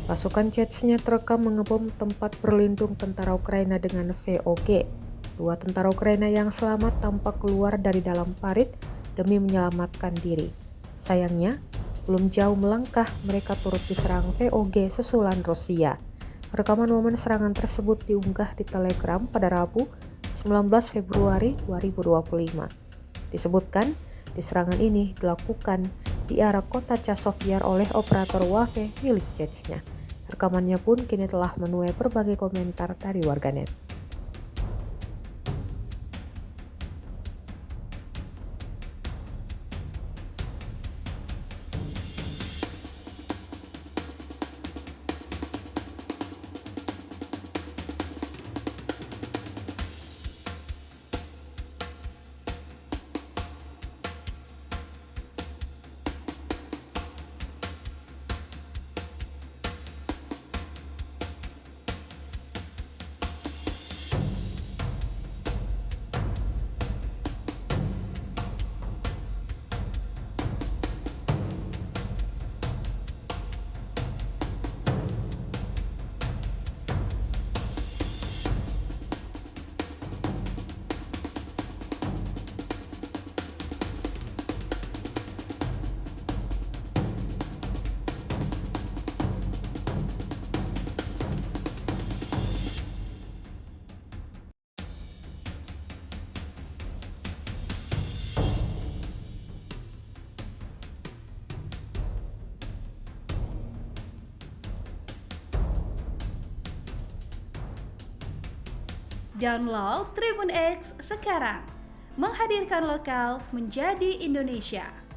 Pasukan Chechnya terekam mengebom tempat berlindung tentara Ukraina dengan VOG. Dua tentara Ukraina yang selamat tampak keluar dari dalam parit demi menyelamatkan diri. Sayangnya, belum jauh melangkah mereka turut diserang VOG susulan Rusia. Rekaman momen serangan tersebut diunggah di Telegram pada Rabu 19 Februari 2025. Disebutkan, serangan ini dilakukan di arah kota Chasiv Yar oleh operator Wave milik Chechnya. Rekamannya pun kini telah menuai berbagai komentar dari warganet. Download Tribun X sekarang, menghadirkan lokal menjadi Indonesia.